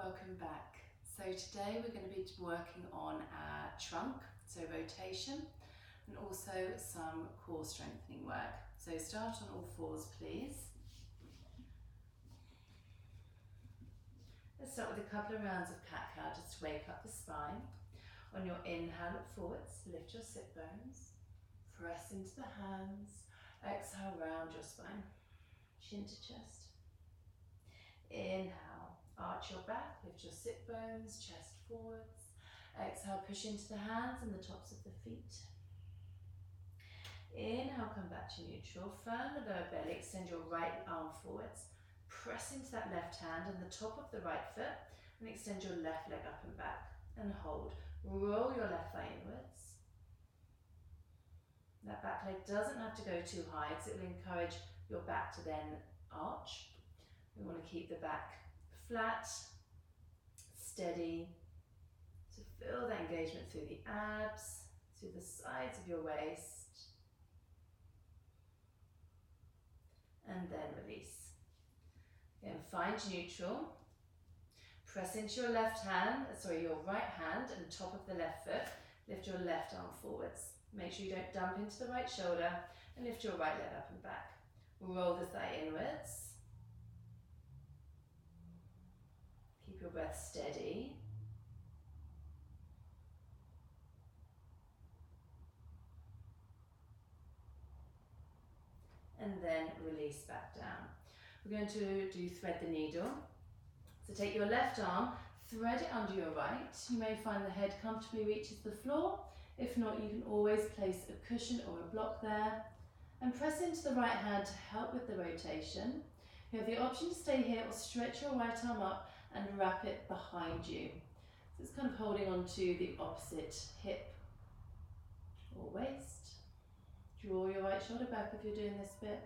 Welcome back. So today we're going to be working on our trunk, so rotation, and also some core strengthening work. So start on all fours, please. Let's start with a couple of rounds of cat-cow just to wake up the spine. On your inhale, look forwards, lift your sit bones, press into the hands, exhale, round your spine, chin to chest. Inhale, arch your back, lift your sit bones, chest forwards. Exhale, push into the hands and the tops of the feet. Inhale, come back to neutral, firm the lower belly, extend your right arm forwards. Press into that left hand and the top of the right foot and extend your left leg up and back and hold. Roll your left thigh inwards. That back leg doesn't have to go too high because it will encourage your back to then arch. We want to keep the back flat, steady, to feel that engagement through the abs, through the sides of your waist, and then release. Again, find neutral, press into your your right hand and top of the left foot, lift your left arm forwards. Make sure you don't dump into the right shoulder and lift your right leg up and back. Roll the thigh inwards. Keep your breath steady. And then release back down. We're going to do thread the needle. So take your left arm, thread it under your right. You may find the head comfortably reaches the floor. If not, you can always place a cushion or a block there. And press into the right hand to help with the rotation. You have the option to stay here or stretch your right arm up and wrap it behind you. So it's kind of holding on to the opposite hip or waist. Draw your right shoulder back if you're doing this bit.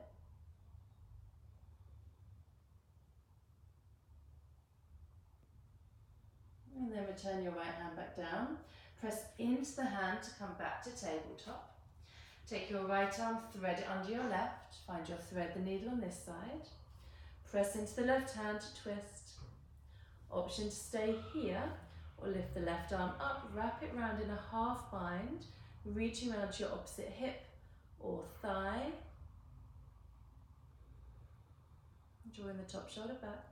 And then return your right hand back down. Press into the hand to come back to tabletop. Take your right arm, thread it under your left. Find your thread the needle on this side. Press into the left hand to twist. Option to stay here or lift the left arm up, wrap it round in a half bind, reaching around to your opposite hip or thigh. Drawing the top shoulder back.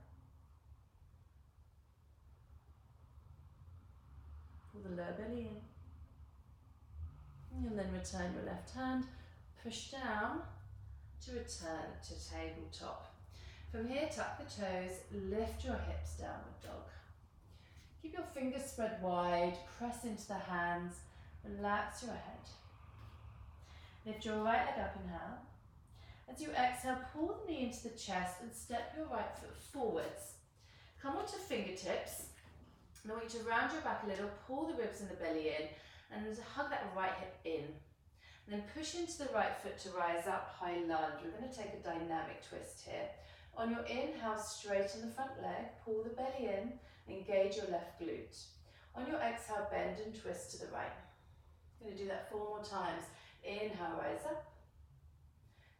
Pull the lower belly in. And then return your left hand, push down to return to tabletop. From here, tuck the toes, lift your hips, downward dog. Keep your fingers spread wide, press into the hands, relax your head. Lift your right leg up, inhale. As you exhale, pull the knee into the chest and step your right foot forwards. Come onto fingertips. I want you to round your back a little, pull the ribs and the belly in, and hug that right hip in. And then push into the right foot to rise up, high lunge. We're going to take a dynamic twist here. On your inhale, straighten the front leg, pull the belly in, engage your left glute. On your exhale, bend and twist to the right. I'm going to do that 4 more times. Inhale, rise up.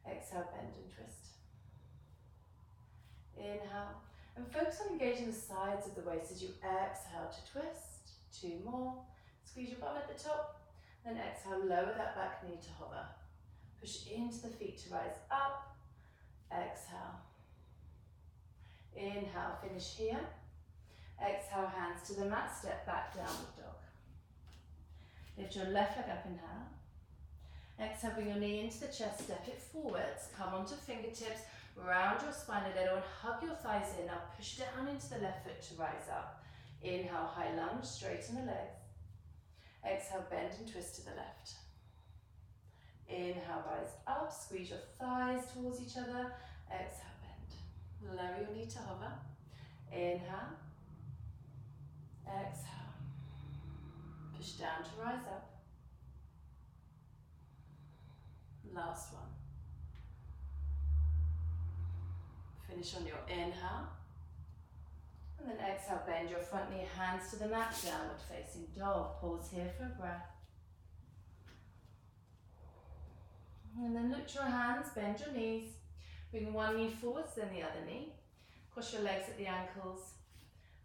Exhale, bend and twist. Inhale. And focus on engaging the sides of the waist as you exhale to twist. 2 more. Squeeze your bum at the top. Then exhale, lower that back knee to hover. Push into the feet to rise up. Exhale. Inhale, finish here. Exhale, hands to the mat, step back, downward dog. Lift your left leg up, inhale. Exhale, bring your knee into the chest, step it forwards. Come onto fingertips, round your spine a little and hug your thighs in. Now push down into the left foot to rise up. Inhale, high lunge, straighten the legs. Exhale, bend and twist to the left. Inhale, rise up, squeeze your thighs towards each other. Exhale, bend. Lower your knee to hover. Inhale. Exhale. Push down to rise up. Last one. Finish on your inhale. And then exhale, bend your front knee, hands to the mat, downward facing dog. Pause here for a breath. And then lift your hands, bend your knees. Bring one knee forwards, then the other knee. Cross your legs at the ankles.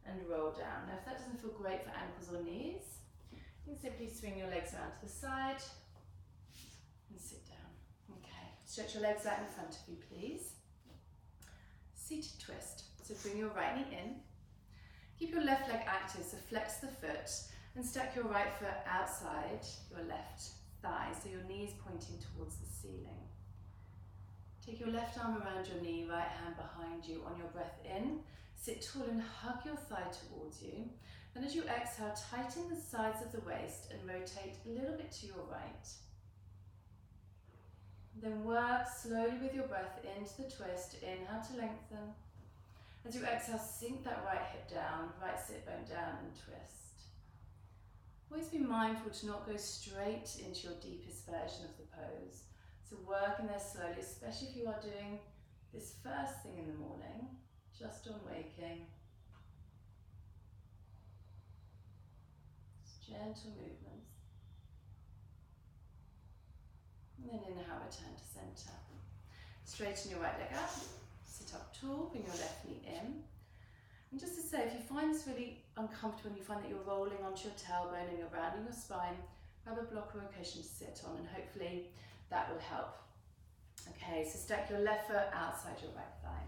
and roll down. Now if that doesn't feel great for ankles or knees, you can simply swing your legs around to the side and sit down. Okay, stretch your legs out in front of you, please. Seated twist. So bring your right knee in. Keep your left leg active, so flex the foot and stack your right foot outside your left thigh, so your knee is pointing towards the ceiling. Take your left arm around your knee, right hand behind you. On your breath in, sit tall and hug your thigh towards you. Then as you exhale, tighten the sides of the waist and rotate a little bit to your right. Then work slowly with your breath into the twist. Inhale to lengthen. As you exhale, sink that right hip down, right sit bone down and twist. Always be mindful to not go straight into your deepest version of the pose. So work in there slowly, especially if you are doing this first thing in the morning, just on waking. Just gentle movements. And then inhale, return to center. Straighten your right leg up, sit up tall, bring your left knee in. And just to say, if you find this really uncomfortable and you find that you're rolling onto your tailbone and you're rounding your spine, grab a block or a cushion to sit on and hopefully that will help. Okay, so stack your left foot outside your right thigh.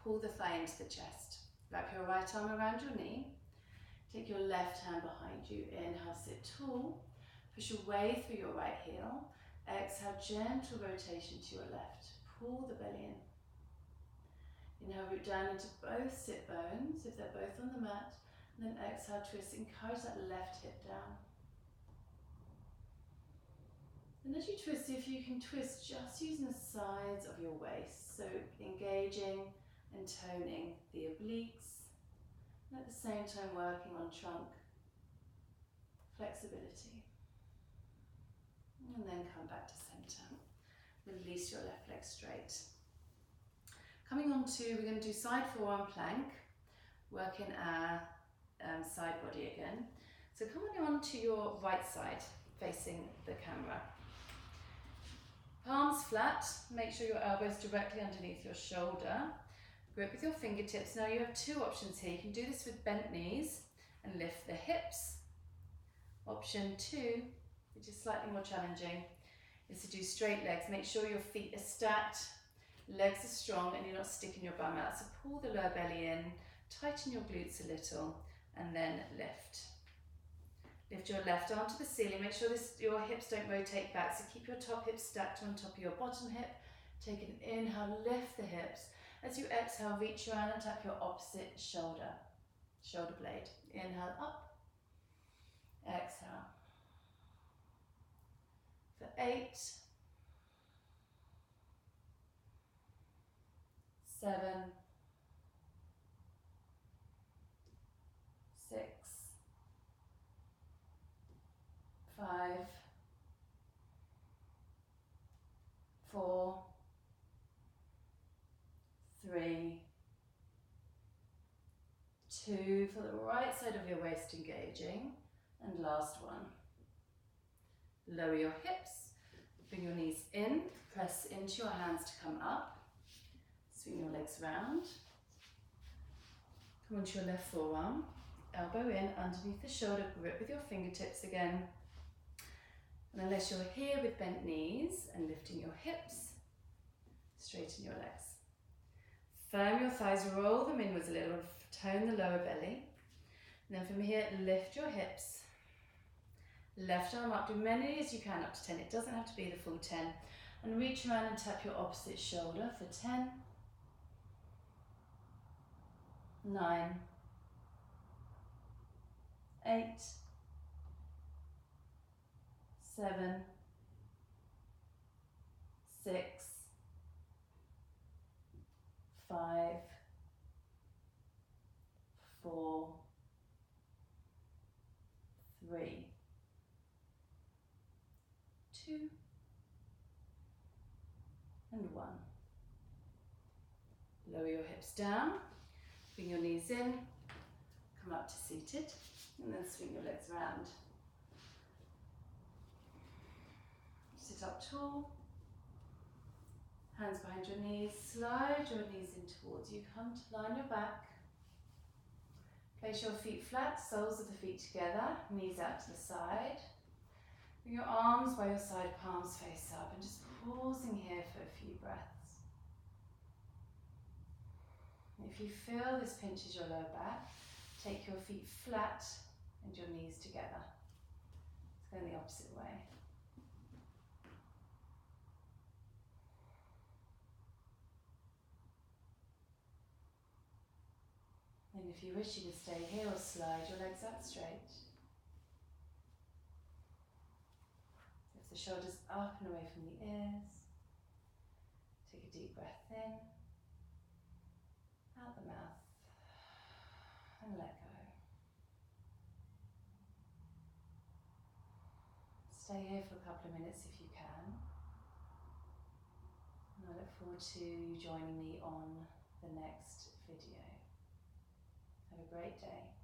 Pull the thigh into the chest. Wrap your right arm around your knee. Take your left hand behind you. Inhale, sit tall. Push your way through your right heel. Exhale, gentle rotation to your left. Pull the belly in. Inhale, root down into both sit bones, if they're both on the mat. And then exhale, twist. Encourage that left hip down. And as you twist, see if you can twist just using the sides of your waist. So engaging and toning the obliques. And at the same time working on trunk flexibility. And then come back to center. Release your left leg straight. Coming on to, we're going to do side forearm plank. Working our side body again. So coming on to your right side, facing the camera. Palms flat, make sure your elbows directly underneath your shoulder. Grip with your fingertips. Now you have two options here. You can do this with bent knees and lift the hips. Option 2, which is slightly more challenging, is to do straight legs. Make sure your feet are stacked, legs are strong, and you're not sticking your bum out. So pull the lower belly in, tighten your glutes a little, and then lift. Lift your left arm to the ceiling. Make sure your hips don't rotate back. So keep your top hip stacked on top of your bottom hip. Take an inhale, lift the hips. As you exhale, reach around and tap your opposite shoulder blade. Inhale up, exhale. For 8, 7, 6, 5, 4, 3, 2, for the right side of your waist engaging, and last one. Lower your hips, bring your knees in, press into your hands to come up, swing your legs round, come onto your left forearm, elbow in underneath the shoulder, grip with your fingertips again. And unless you're here with bent knees and lifting your hips, straighten your legs. Firm your thighs, roll them inwards a little, tone the lower belly. And then from here, lift your hips. Left arm up, do many as you can up to 10. It doesn't have to be the full 10. And reach around and tap your opposite shoulder for 10, 9, 8, 7, 6, 5, 4, 3, 2, and 1. Lower your hips down, bring your knees in, come up to seated, and then swing your legs around. Sit up tall, hands behind your knees, slide your knees in towards you, come to line your back. Place your feet flat, soles of the feet together, knees out to the side. Bring your arms by your side, palms face up, and just pausing here for a few breaths. And if you feel this pinches your lower back, take your feet flat and your knees together. Let's go the opposite way. And if you wish, you can stay here or slide your legs up straight. Lift the shoulders up and away from the ears. Take a deep breath in, out the mouth, and let go. Stay here for a couple of minutes if you can. And I look forward to you joining me on the next video. Have a great day.